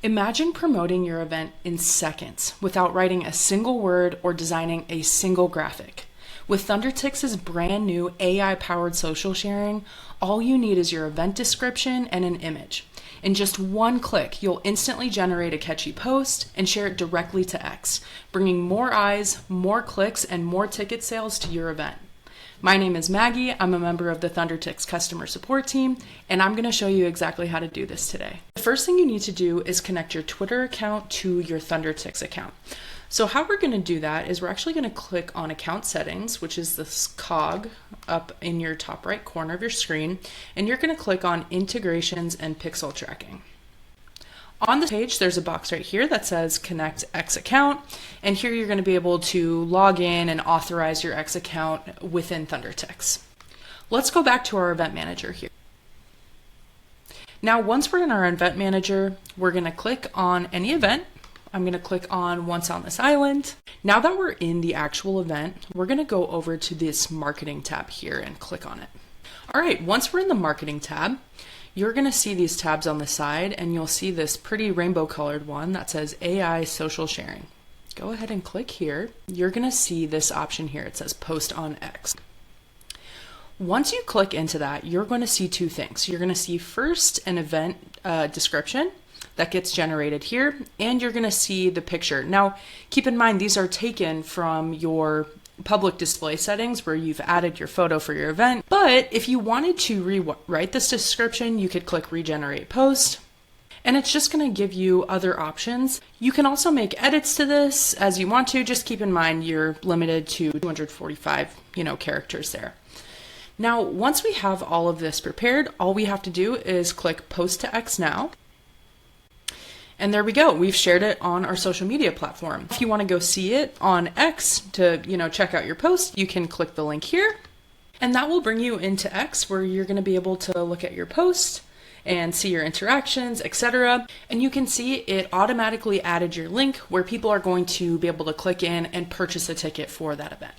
Imagine promoting your event in seconds without writing a single word or designing a single graphic. With ThunderTix's brand new AI-powered social sharing, all you need is your event description and an image. In just one click, you'll instantly generate a catchy post and share it directly to X, bringing more eyes, more clicks, and more ticket sales to your event. My name is Maggie. I'm a member of the ThunderTix customer support team, and I'm going to show you exactly how to do this today. The first thing you need to do is connect your Twitter account to your ThunderTix account. So how we're going to do that is we're actually going to click on account settings, which is this cog up in your top right corner of your screen, and you're going to click on integrations and pixel tracking. On the page, there's a box right here that says Connect X account, and here you're going to be able to log in and authorize your X account within ThunderTix. Let's go back to our event manager here. Now, once we're in our event manager, we're going to click on any event. I'm going to click on Once on This Island. Now that we're in the actual event, we're going to go over to this marketing tab here and click on it. All right, once we're in the marketing tab, you're going to see these tabs on the side, and you'll see this pretty rainbow colored one that says AI social sharing. Go ahead and click here. You're going to see this option here. It says Post on X. Once you click into that, you're going to see two things. You're going to see first an event description that gets generated here, and you're going to see the picture. Now, keep in mind, these are taken from your public display settings where you've added your photo for your event. But if you wanted to rewrite this description, you could click Regenerate Post, and it's just going to give you other options. You can also make edits to this as you want to. Just keep in mind you're limited to 245, characters there. Now, once we have all of this prepared, all we have to do is click Post to X now. And there we go. We've shared it on our social media platform. If you want to go see it on X to, check out your post, you can click the link here, and that will bring you into X where you're going to be able to look at your post and see your interactions, etc. And you can see it automatically added your link where people are going to be able to click in and purchase a ticket for that event.